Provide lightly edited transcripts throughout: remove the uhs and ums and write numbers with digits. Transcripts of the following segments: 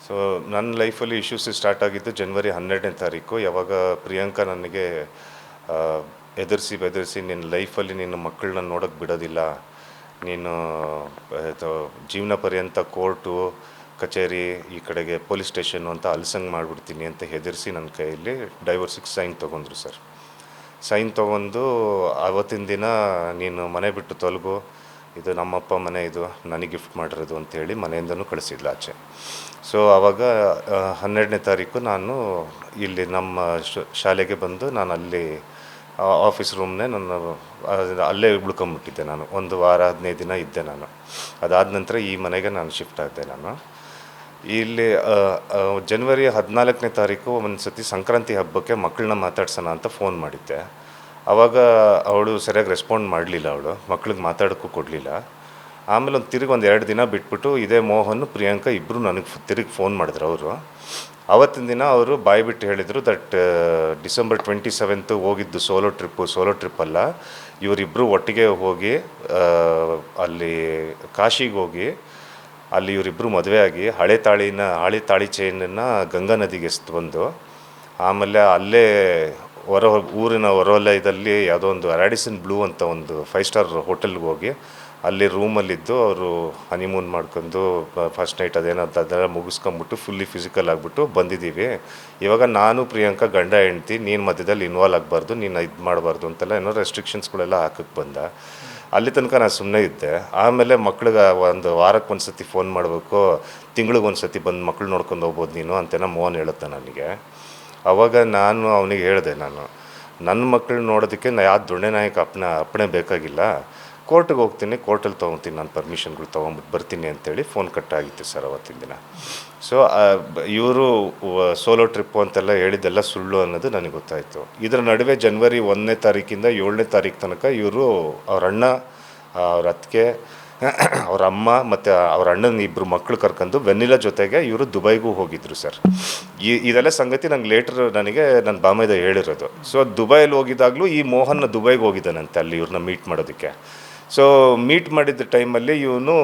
So ನನ್ನ ಲೈಫಲ್ಲಿ issues start ಆಗಿದ್ದು ಜನವರಿ 12ನೇ ತಾರೀಕು. ಯಾವಾಗ ಪ್ರಿಯಾಂಕಾ ನನಗೆ ಎದುರಿಸಿ ಬೆದರಿಸಿ ನಿನ್ನ ಲೈಫಲ್ಲಿ ನಿನ್ನ ಮಕ್ಕಳನ್ನ ನೋಡೋಕ್ಕೆ ಬಿಡೋದಿಲ್ಲ, ನೀನು ಇದು ಜೀವನ ಪರ್ಯಂತ ಕೋರ್ಟು ಕಚೇರಿ ಈ ಕಡೆಗೆ ಪೊಲೀಸ್ ಸ್ಟೇಷನ್ನು ಅಂತ ಅಲ್ಸಂಗ್ ಮಾಡಿಬಿಡ್ತೀನಿ ಅಂತ ಹೆದರಿಸಿ ನನ್ನ ಕೈಯಲ್ಲಿ ಡೈವರ್ಸಿಗೆ ಸೈನ್ ತೊಗೊಂಡ್ರು ಸರ್. ಸೈನ್ ತೊಗೊಂಡು ಆವತ್ತಿನ ದಿನ ನೀನು ಮನೆ ಬಿಟ್ಟು ತೊಲಗು, ಇದು ನಮ್ಮಪ್ಪ ಮನೆ, ಇದು ನನಗೆ ಗಿಫ್ಟ್ ಮಾಡಿರೋದು ಅಂತೇಳಿ ಮನೆಯಿಂದನೂ ಕಳಿಸಿದ್ಲು ಆಚೆ. ಸೊ ಆವಾಗ 12ನೇ ತಾರೀಕು ನಾನು ಇಲ್ಲಿ ನಮ್ಮ ಶಾಲೆಗೆ ಬಂದು ನಾನು ಅಲ್ಲಿ ಆಫೀಸ್ ರೂಮ್ನೇ ನಾನು ಅಲ್ಲೇ ಉಳ್ಕೊಂಬಿಟ್ಟಿದ್ದೆ. ನಾನು 1 ವಾರ 15 ದಿನ ಇದ್ದೆ. ನಾನು ಅದಾದ ನಂತರ ಈ ಮನೆಗೆ ನಾನು ಶಿಫ್ಟ್ ಆದೆ. ನಾನು ಇಲ್ಲಿ ಜನವರಿ 14ನೇ ತಾರೀಕು ಒಂದು ಸತಿ ಸಂಕ್ರಾಂತಿ ಹಬ್ಬಕ್ಕೆ ಮಕ್ಕಳನ್ನ ಮಾತಾಡ್ಸೋಣ ಅಂತ ಫೋನ್ ಮಾಡಿದ್ದೆ. ಆವಾಗ ಅವಳು ಸರಿಯಾಗಿ ರೆಸ್ಪಾಂಡ್ ಮಾಡಲಿಲ್ಲ, ಅವಳು ಮಕ್ಳಿಗೆ ಮಾತಾಡೋಕ್ಕೂ ಕೊಡಲಿಲ್ಲ. ಆಮೇಲೆ ಒಂದು 2 ದಿನ ಬಿಟ್ಬಿಟ್ಟು ಇದೇ ಮೋಹನ್ ಪ್ರಿಯಾಂಕಾ ಇಬ್ಬರು ನನಗೆ ತಿರುಗಿ ಫೋನ್ ಮಾಡಿದ್ರು. ಅವರು ಆವತ್ತಿನ ದಿನ ಅವರು ಬಾಯಿ ಬಿಟ್ಟು ಹೇಳಿದರು ದಟ್ ಡಿಸೆಂಬರ್ 27 ಹೋಗಿದ್ದು ಸೋಲೋ ಟ್ರಿಪ್ ಅಲ್ಲ, ಇವರಿಬ್ಬರು ಒಟ್ಟಿಗೆ ಹೋಗಿ ಅಲ್ಲಿ ಕಾಶಿಗೆ ಹೋಗಿ ಅಲ್ಲಿ ಇವರಿಬ್ಬರು ಮದುವೆ ಆಗಿ ಹಳೆ ತಾಳಿ ಚೈನನ್ನು ಗಂಗಾ ನದಿಗೆ ಎಸ್ದು ಆಮೇಲೆ ಅಲ್ಲೇ ಊರಿನ ಹೊರವಲಯದಲ್ಲಿ ಯಾವುದೋ ಒಂದು ರ್ಯಾಡಿಸನ್ ಬ್ಲೂ ಅಂತ ಒಂದು 5 ಸ್ಟಾರ್ ಹೋಟೆಲ್ಗೆ ಹೋಗಿ ಅಲ್ಲಿ ರೂಮಲ್ಲಿದ್ದು ಅವರು ಹನಿಮೂನ್ ಮಾಡ್ಕೊಂಡು ಫಸ್ಟ್ ನೈಟ್ ಅದೆಲ್ಲ ಮುಗಿಸ್ಕೊಂಬಿಟ್ಟು ಫುಲ್ಲಿ ಫಿಸಿಕಲ್ ಆಗಿಬಿಟ್ಟು ಬಂದಿದ್ದೀವಿ. ಇವಾಗ ನಾನು ಪ್ರಿಯಾಂಕಾ ಗಂಡ ಹೆಂಡ್ತಿ, ನೀನು ಮಧ್ಯದಲ್ಲಿ ಇನ್ವಾಲ್ವ್ ಆಗಬಾರ್ದು, ನೀನು ಇದು ಮಾಡಬಾರ್ದು ಅಂತೆಲ್ಲ ಏನೋ ರೆಸ್ಟ್ರಿಕ್ಷನ್ಸ್ಗಳೆಲ್ಲ ಹಾಕಕ್ಕೆ ಬಂದ. ಅಲ್ಲಿ ತನಕ ನಾನು ಸುಮ್ಮನೆ ಇದ್ದೆ. ಆಮೇಲೆ ಮಕ್ಳಿಗೆ ಒಂದು ವಾರಕ್ಕೆ ಒಂದು ಸತಿ ಫೋನ್ ಮಾಡಬೇಕು, ತಿಂಗಳಿಗೆ ಒಂದು ಸತಿ ಬಂದು ಮಕ್ಳು ನೋಡ್ಕೊಂಡು ಹೋಗ್ಬೋದು ನೀನು ಅಂತೇನೋ ಮೋಹನ್ ಹೇಳುತ್ತೆ ನನಗೆ. ಆವಾಗ ನಾನು ಅವನಿಗೆ ಹೇಳಿದೆ, ನನ್ನ ಮಕ್ಕಳು ನೋಡೋದಕ್ಕೆ ಯಾವ ದೊಣ್ಣೆ ನಾಯಕ ಅಪ್ಪಣೆ ಬೇಕಾಗಿಲ್ಲ, ಕೋರ್ಟಿಗೆ ಹೋಗ್ತೀನಿ, ಕೋರ್ಟಲ್ಲಿ ತೊಗೊತೀನಿ, ನಾನು ಪರ್ಮಿಷನ್ಗಳು ತೊಗೊಂಬಿಟ್ಟು ಬರ್ತೀನಿ ಅಂತೇಳಿ ಫೋನ್ ಕಟ್ಟಾಗಿತ್ತು ಸರ್ ಅವತ್ತಿನ ದಿನ. ಸೊ ಇವರು ಸೋಲೋ ಟ್ರಿಪ್ಪು ಅಂತೆಲ್ಲ ಹೇಳಿದ್ದೆಲ್ಲ ಸುಳ್ಳು ಅನ್ನೋದು ನನಗೆ ಗೊತ್ತಾಯಿತು. ಇದರ ನಡುವೆ ಜನವರಿ 1ನೇ ತಾರೀಕಿಂದ 7ನೇ ತಾರೀಕು ತನಕ ಇವರು ಅವ್ರ ಅಣ್ಣ, ಅವ್ರ ಅತ್ತಿಗೆ, ಅವ್ರ ಅಮ್ಮ ಮತ್ತು ಅವ್ರ ಅಣ್ಣನ ಇಬ್ಬರು ಮಕ್ಕಳು ಕರ್ಕೊಂಡು ವೆನಿಲಾ ಜೊತೆಗೆ ಇವರು ದುಬೈಗೂ ಹೋಗಿದ್ರು ಸರ್. ಇದೆಲ್ಲ ಸಂಗತಿ ನನಗೆ ನನ್ನ ಬಾಮೈದ ಹೇಳಿರೋದು. ಸೊ ದುಬೈಲಿ ಹೋಗಿದ್ದಾಗಲೂ ಈ ಮೋಹನ್ ದುಬೈಗೆ ಹೋಗಿದ್ದಾನಂತೆ ಅಲ್ಲಿ ಇವ್ರನ್ನ ಮೀಟ್ ಮಾಡೋದಕ್ಕೆ. ಸೊ ಮೀಟ್ ಮಾಡಿದ್ದ ಟೈಮಲ್ಲಿ ಇವನು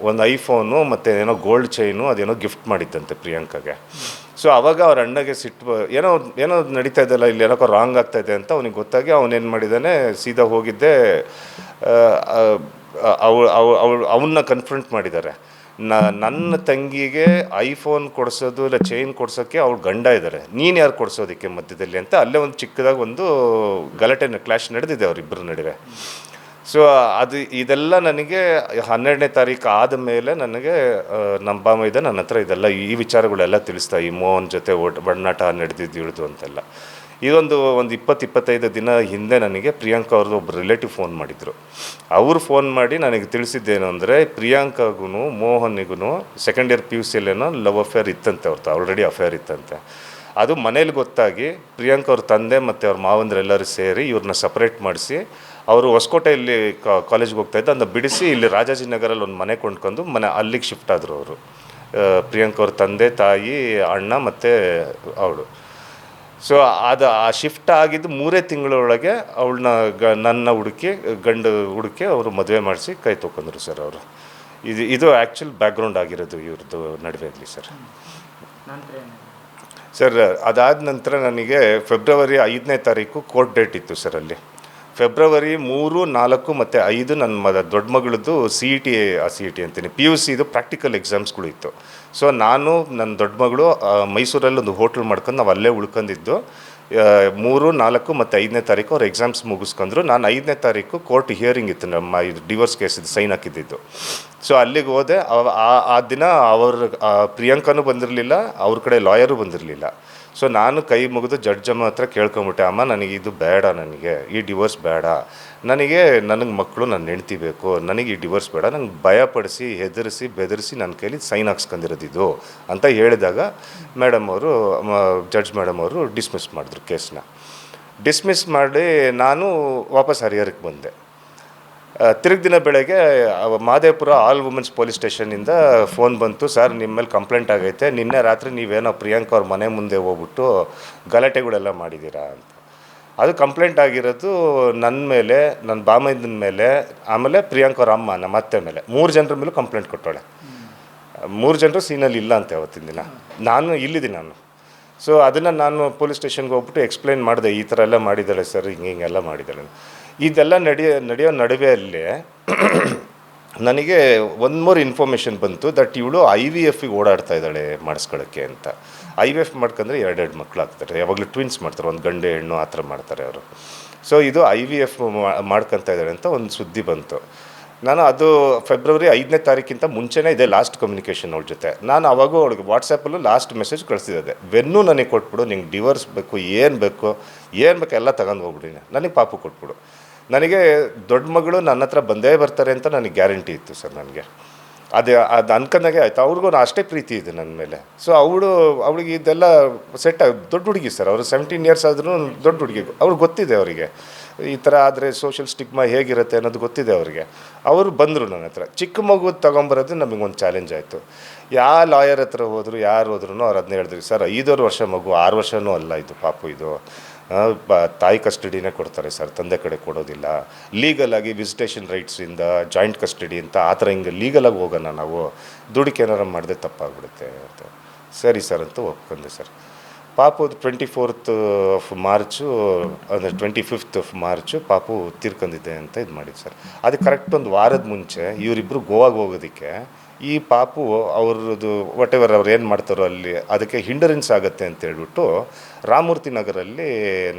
ಒಂದು ಐಫೋನು ಮತ್ತು ಏನೋ ಗೋಲ್ಡ್ ಚೈನು ಅದೇನೋ ಗಿಫ್ಟ್ ಮಾಡಿದ್ದಂತೆ ಪ್ರಿಯಾಂಕಾಗೆ. ಸೊ ಆವಾಗ ಅವ್ರ ಅಣ್ಣಗೆ ಸಿಟ್ಟು, ಏನೋ ನಡೀತಾ ಇದೆಯಲ್ಲ ಇಲ್ಲಿ, ಏನೋ ರಾಂಗ್ ಆಗ್ತಾಯಿದೆ ಅಂತ ಅವ್ನಿಗೆ ಗೊತ್ತಾಗಿ ಅವನೇನು ಮಾಡಿದ್ದಾನೆ, ಸೀದಾ ಹೋಗಿದ್ದೆ ಅವನ್ನ ಕನ್ಫ್ರಂಟ್ ಮಾಡಿದ್ದಾರೆ. ನನ್ನ ತಂಗಿಗೆ ಐಫೋನ್ ಕೊಡಿಸೋದು ಇಲ್ಲ ಚೈನ್ ಕೊಡ್ಸೋಕ್ಕೆ ಅವ್ಳು ಗಂಡ ಇದ್ದಾರೆ, ನೀನು ಯಾರು ಕೊಡಿಸೋದಕ್ಕೆ ಮಧ್ಯದಲ್ಲಿ ಅಂತ ಅಲ್ಲೇ ಒಂದು ಚಿಕ್ಕದಾಗಿ ಒಂದು ಗಲಾಟೆ ಕ್ಲಾಶ್ ನಡೆದಿದೆ ಅವರಿಬ್ಬರ ನಡುವೆ. ಸೊ ಇದೆಲ್ಲ ನನಗೆ 12ನೇ ತಾರೀಕು ಆದ ಮೇಲೆ ನನಗೆ ನಮ್ಮ ಬಾಮೈದ ನನ್ನ ಹತ್ರ ಇದೆಲ್ಲ ಈ ವಿಚಾರಗಳೆಲ್ಲ ತಿಳಿಸ್ತಾ, ಈ ಮೋಹನ್ ಜೊತೆ ಒಡನಾಟ ನಡೆದಿದ್ದು ಅಂತೆಲ್ಲ. ಇದೊಂದು 20-25 ದಿನ ಹಿಂದೆ ನನಗೆ ಪ್ರಿಯಾಂಕಾ ಅವ್ರದ್ದು ಒಬ್ಬರು ರಿಲೇಟಿವ್ ಫೋನ್ ಮಾಡಿದರು. ಅವರು ಫೋನ್ ಮಾಡಿ ನನಗೆ ತಿಳಿಸಿದ್ದೇನು ಅಂದರೆ, ಪ್ರಿಯಾಂಕಾಗೂ ಮೋಹನ್ನಿಗೂ second year PUC love affair ಇತ್ತಂತೆ, ಅವ್ರದ್ದು ಆಲ್ರೆಡಿ ಅಫೇರ್ ಇತ್ತಂತೆ. ಅದು ಮನೇಲಿ ಗೊತ್ತಾಗಿ ಪ್ರಿಯಾಂಕಾ ಅವ್ರ ತಂದೆ ಮತ್ತು ಅವ್ರ ಮಾವಂದ್ರೆಲ್ಲರೂ ಸೇರಿ ಇವ್ರನ್ನ ಸಪ್ರೇಟ್ ಮಾಡಿಸಿ, ಅವರು ಹೊಸಕೋಟೆಯಲ್ಲಿ ಕಾಲೇಜ್ಗೆ ಹೋಗ್ತಾಯಿದ್ದ ಅದನ್ನು ಬಿಡಿಸಿ ಇಲ್ಲಿ ರಾಜಾಜಿನಗರಲ್ಲಿ ಒಂದು ಮನೆ ಕೊಂಡ್ಕೊಂಡು ಅಲ್ಲಿಗೆ ಶಿಫ್ಟ್ ಆದರು ಅವರು. ಪ್ರಿಯಾಂಕಾ ಅವ್ರ ತಂದೆ, ತಾಯಿ, ಅಣ್ಣ ಮತ್ತು ಅವಳು. ಸೊ ಆ ಶಿಫ್ಟ್ ಆಗಿದ್ದು 3 ತಿಂಗಳೊಳಗೆ ಅವಳನ್ನ ನನ್ನ ಗಂಡು ಹುಡುಕಿ ಅವರು ಮದುವೆ ಮಾಡಿಸಿ ಕೈ ತೊಗೊಂಡ್ರು ಸರ್ ಅವರು. ಇದು ಆ್ಯಕ್ಚುಲ್ ಬ್ಯಾಕ್ಗ್ರೌಂಡ್ ಆಗಿರೋದು ಇವ್ರದ್ದು ನಡುವೆಯಲ್ಲಿ ಸರ್. ಸರ್ ಅದಾದ ನಂತರ ನನಗೆ ಫೆಬ್ರವರಿ 5ನೇ ತಾರೀಕು ಕೋರ್ಟ್ ಡೇಟ್ ಇತ್ತು ಸರ್. ಅಲ್ಲಿ ಫೆಬ್ರವರಿ 3, 4 ಮತ್ತು 5 ನನ್ನ ದೊಡ್ಡ ಮಗಳದ್ದು CET ಅಂತೀನಿ, PUC ಇದು ಪ್ರಾಕ್ಟಿಕಲ್ ಎಕ್ಸಾಮ್ಸ್ಗಳು ಇತ್ತು. ಸೊ ನಾನು ನನ್ನ ದೊಡ್ಡ ಮಗಳು ಮೈಸೂರಲ್ಲಿ ಒಂದು ಹೋಟ್ಲ್ ಮಾಡ್ಕೊಂಡು ನಾವು ಅಲ್ಲೇ ಉಳ್ಕೊಂಡಿದ್ದು. 3, 4 ಮತ್ತು 5ನೇ ತಾರೀಕು ಅವ್ರು ಎಕ್ಸಾಮ್ಸ್ ಮುಗಿಸ್ಕೊಂಡ್ರು. ನಾನು 5ನೇ ತಾರೀಕು ಕೋರ್ಟ್ ಹಿಯರಿಂಗ್ ಇತ್ತು, ನಮ್ಮ ಇದು ಡಿವೋರ್ಸ್ ಕೇಸಿದ್ದು ಸೈನ್ ಹಾಕಿದ್ದಿದ್ದು. ಸೊ ಅಲ್ಲಿಗೆ ಹೋದೆ. ಆ ದಿನ ಪ್ರಿಯಾಂಕಾನೂ ಬಂದಿರಲಿಲ್ಲ, ಅವ್ರ ಕಡೆ ಲಾಯರು ಬಂದಿರಲಿಲ್ಲ. ಸೊ ನಾನು ಕೈ ಮುಗಿದು ಜಡ್ಜಮ್ಮ ಹತ್ರ ಕೇಳ್ಕೊಂಬಿಟ್ಟೆ, ಅಮ್ಮ ನನಗೆ ಇದು ಬೇಡ, ನನಗೆ ಈ ಡಿವೋರ್ಸ್ ಬೇಡ, ನನಗೆ ಮಕ್ಕಳು, ನನ್ನ ಹೆಂಡ್ತಿ ಬೇಕು, ನನಗೆ ಈ ಡಿವೋರ್ಸ್ ಬೇಡ, ನಂಗೆ ಭಯಪಡಿಸಿ ಹೆದರಿಸಿ ಬೆದರಿಸಿ ನನ್ನ ಕೈಲಿ ಸೈನ್ ಹಾಕ್ಸ್ಕೊಂಡಿರೋದಿದ್ದು ಅಂತ ಹೇಳಿದಾಗ ಜಡ್ಜ್ ಮೇಡಮ್ ಅವರು ಡಿಸ್ಮಿಸ್ ಮಾಡಿದ್ರು ಕೇಸನ್ನ. ಡಿಸ್ಮಿಸ್ ಮಾಡಿ ನಾನು ವಾಪಸ್ ಹರಿಹರಕ್ಕೆ ಬಂದೆ. ತಿರುಗಿ ದಿನ ಬೆಳಗ್ಗೆ ಮಹದೇವಪುರ ಆಲ್ ವುಮೆನ್ಸ್ ಪೊಲೀಸ್ ಸ್ಟೇಷನಿಂದ ಫೋನ್ ಬಂತು, ಸರ್ ನಿಮ್ಮ ಮೇಲೆ ಕಂಪ್ಲೇಂಟ್ ಆಗೈತೆ, ನಿನ್ನೆ ರಾತ್ರಿ ನೀವೇನೋ ಪ್ರಿಯಾಂಕಾ ಅವ್ರ ಮನೆ ಮುಂದೆ ಹೋಗ್ಬಿಟ್ಟು ಗಲಾಟೆಗಳೆಲ್ಲ ಮಾಡಿದ್ದೀರಾ ಅಂತ. ಅದು ಕಂಪ್ಲೇಂಟ್ ಆಗಿರೋದು ನನ್ನ ಮೇಲೆ, ನನ್ನ ಬಾಮೈದನ ಮೇಲೆ, ಆಮೇಲೆ ಪ್ರಿಯಾಂಕಾ ಅವ್ರ ಅಮ್ಮ ನಮ್ಮ ಅತ್ತೆ ಮೇಲೆ, 3 ಜನರ ಮೇಲೂ ಕಂಪ್ಲೇಂಟ್ ಕೊಟ್ಟವಳೆ. 3 ಜನರು ಸೀನಲ್ಲಿ ಇಲ್ಲ ಅಂತೆ ಅವತ್ತಿನ ದಿನ. ನಾನು ಇಲ್ಲಿದ್ದೀನಿ ನಾನು. ಸೊ ಅದನ್ನು ನಾನು ಪೊಲೀಸ್ ಸ್ಟೇಷನ್ಗೆ ಹೋಗ್ಬಿಟ್ಟು ಎಕ್ಸ್ಪ್ಲೈನ್ ಮಾಡಿದೆ, ಈ ಥರ ಎಲ್ಲ ಮಾಡಿದ್ದಾಳೆ ಸರ್, ಹಿಂಗೆಲ್ಲ ಮಾಡಿದ್ದಾಳೆ. ಇದೆಲ್ಲ ನಡೆಯೋ ನಡುವೆಯಲ್ಲೇ ನನಗೆ ಒಂದು ಮೋರ್ ಇನ್ಫಾರ್ಮೇಷನ್ ಬಂತು ದಟ್ ಇವಳು IVFಗೆ ಓಡಾಡ್ತಾ ಇದ್ದಾಳೆ ಮಾಡಿಸ್ಕೊಳ್ಳೋಕ್ಕೆ ಅಂತ. IVF ಮಾಡ್ಕೊಂಡ್ರೆ 2 ಮಕ್ಕಳು ಆಗ್ತಾರೆ, ಯಾವಾಗಲೂ ಟ್ವಿನ್ಸ್ ಮಾಡ್ತಾರೆ, ಒಂದು ಗಂಡು ಹೆಣ್ಣು ಆ ಥರ ಮಾಡ್ತಾರೆ ಅವರು. ಸೊ ಇದು IVF ಮಾಡ್ಕೊತಾ ಇದ್ದಾಳೆ ಅಂತ ಒಂದು ಸುದ್ದಿ ಬಂತು. ನಾನು ಅದು ಫೆಬ್ರವರಿ 5ನೇ ತಾರೀಕಿಂತ ಮುಂಚೆನೇ ಇದೆ ಲಾಸ್ಟ್ ಕಮ್ಯುನಿಕೇಷನ್ ಅವ್ಳ ಜೊತೆ. ನಾನು ಅವಾಗೂ ಅವಳಿಗೆ ವಾಟ್ಸಪ್ಪಲ್ಲೂ ಲಾಸ್ಟ್ ಮೆಸೇಜ್ ಕಳಿಸಿದ್ದೆ, ವೆನ್ನು ನನಗೆ ಕೊಟ್ಬಿಡು, ನಿಂಗೆ ಡಿವೋರ್ಸ್ ಬೇಕು, ಏನು ಬೇಕು ಎಲ್ಲ ತಗೊಂಡು ಹೋಗ್ಬಿಡಿ, ನನಗೆ ಪಾಪು ಕೊಟ್ಬಿಡು. ನನಗೆ ದೊಡ್ಡ ಮಗಳು ನನ್ನ ಹತ್ರ ಬಂದೇ ಬರ್ತಾರೆ ಅಂತ ನನಗೆ ಗ್ಯಾರಂಟಿ ಇತ್ತು ಸರ್. ನನಗೆ ಅದು ಅನ್ಕೊಂಡಾಗೆ ಆಯಿತು. ಅವ್ರಿಗೂ ಅಷ್ಟೇ ಪ್ರೀತಿ ಇದೆ ನನ್ನ ಮೇಲೆ. ಸೊ ಅವಳಿಗೆ ಇದೆಲ್ಲ ಸೆಟ್ ದೊಡ್ಡ ಹುಡುಗಿ ಸರ್, ಅವರು 17 ಇಯರ್ಸ್ ಆದ್ರೂ ದೊಡ್ಡ ಹುಡುಗಿ. ಅವ್ರಿಗೆ ಗೊತ್ತಿದೆ, ಅವರಿಗೆ ಈ ಥರ ಆದರೆ ಸೋಷಿಯಲ್ ಸ್ಟಿಗ್ಮಾ ಹೇಗಿರುತ್ತೆ ಅನ್ನೋದು ಗೊತ್ತಿದೆ ಅವರಿಗೆ. ಅವರು ಬಂದರು ನನ್ನ ಹತ್ರ. ಚಿಕ್ಕ ಮಗು ತೊಗೊಂಬರೋದು ನಮಗೊಂದು ಚಾಲೆಂಜ್ ಆಯಿತು. ಯಾವ ಲಾಯರ್ ಹತ್ರ ಹೋದರು, ಯಾರು ಹೋದ್ರೂ ಅವ್ರು ಅದನ್ನ ಹೇಳಿದ್ರು, ಸರ್ 5 ವರ್ಷ ಮಗು, 6 ವರ್ಷವೂ ಅಲ್ಲ ಇದು ಪಾಪು, ಇದು ತಾಯಿ ಕಸ್ಟಡಿನೇ ಕೊಡ್ತಾರೆ ಸರ್, ತಂದೆ ಕಡೆ ಕೊಡೋದಿಲ್ಲ. ಲೀಗಲಾಗಿ ವಿಸಿಟೇಷನ್ ರೈಟ್ಸಿಂದ ಜಾಯಿಂಟ್ ಕಸ್ಟಡಿ ಅಂತ ಆ ಥರ ಹಿಂಗೆ ಲೀಗಲಾಗಿ ಹೋಗೋಣ, ನಾವು ದುಡುಕಿ ಏನಾರು ಮಾಡಿದೆ ತಪ್ಪಾಗ್ಬಿಡುತ್ತೆ ಅಂತ. ಸರಿ ಸರ್ ಅಂತ ಒಪ್ಕೊಂಡೆ ಸರ್. ಪಾಪು 24th ಆಫ್ ಮಾರ್ಚು ಅಂದರೆ 25th ಆಫ್ ಮಾರ್ಚು ಪಾಪು ತೀರ್ಕೊಂಡಿದ್ದೆ ಅಂತ ಇದು ಮಾಡಿದ್ದು ಸರ್. ಅದು ಕರೆಕ್ಟ್ ಒಂದು ವಾರದ ಮುಂಚೆ ಇವರಿಬ್ಬರು ಗೋವಾಗೆ ಹೋಗೋದಕ್ಕೆ ಈ ಪಾಪು ಅವ್ರದ್ದು ವಾಟೆವರ್ ಅವ್ರು ಏನು ಮಾಡ್ತಾರೋ ಅಲ್ಲಿ ಅದಕ್ಕೆ ಹಿಂಡರೆನ್ಸ್ ಆಗುತ್ತೆ ಅಂತ ಹೇಳ್ಬಿಟ್ಟು ರಾಮಮೂರ್ತಿ ನಗರಲ್ಲಿ